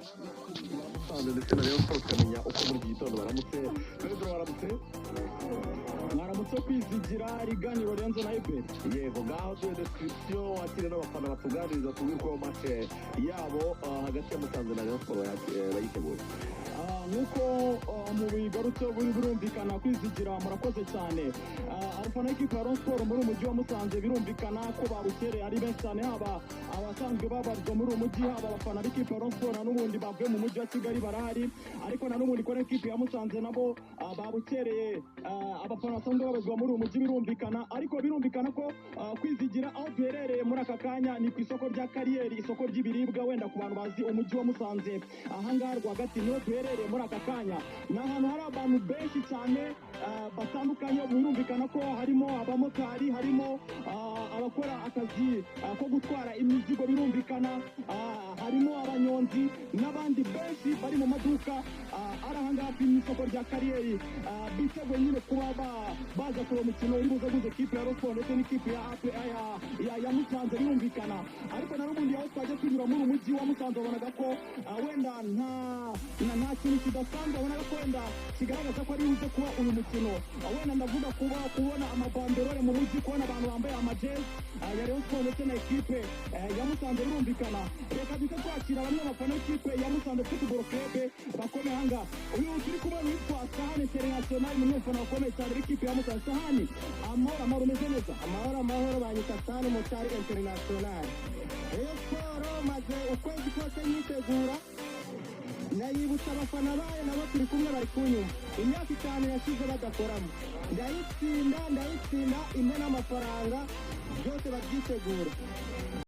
ndetse na Rayon Sports tukamenya uko muri iki gitondo baramutse. Pedro baramutse. Mwaramutse kwizigira riganiro Renzo na Ibe. Yego ngaho duhe description wakire n'abafana batuganiriza tubwirwa mu match yabo hagati ya Musanze na Rayon Sports bayiteguye. Nuko mu bigarutse birumvikana kwizigira murakoze cyane. Abafana b'ikipe ya Rayon Sports muri umujyi wa Musanze birumvikana ko babukereye ari benshi cyane, haba abasanzwe babarizwa muri uyu mujyi, haba abafana b'ikipe ya Rayon Sports n'ubundi bavuye mu mujyi wa Kigali barahari, ariko na n'ubundi kora ikipe ya Musanze nabo babukereye abafana basanzwe babarizwa muri uyu mujyi birumvikana, ariko birumvikana ko kwizigira aho duherereye muri aka kanya ni ku isoko rya Kariyeri, isoko ry'ibiribwa. Wenda ku bantu bazi umujyi wa Musanze ahangaha rwagati niho duherereye muri aka kanya. Ni ahantu hari abantu benshi cyane batandukanye, birumvikana ko harimo abamotari, harimo abakora akazi ko gutwara imizigo, birumvikana harimo abanyonzi n'abandi benshi bari mu maduka ari ahangaha ku isoko rya Kariyeri, biteguye nyine kuba baza kureba umukino uri buze guhuza ikipe ya Rayon Sports ndetse n'ikipe ya Musanze birumvikana. Ariko na n'ubundi aho twajya tunyura muri umujyi wa Musanze wabonaga ko wenda nta kintu kidasanzwe, wabonaga ko wenda kigaragaza ko ari buze kuba uyu mukino. Wenda ndavuga kubona amabanderole mu mujyi, kubona abantu bambaye amajezi ya Rayon Sports ndetse na ekipe ya Musanze birumvikana. Reka duce twakira bamwe bafana ikipe ya Musanze Football Club bakomeye ahangaha. Uyu turi kubona witwa Sahani International, ni umufana wakomeye cyane w'ikipe ya Musanze. Sahani, amahoro umeze neza? Amahoro banyita Sahani Motari International. Rayon Sports maze ukwezi kose yitegura, ndayibutsa abafana bayo nabo turi kumwe bari kunyuma. Imyaka 5 yashize badakoramo, ndayitsinda imwe n'amafaranga byose babyitegura.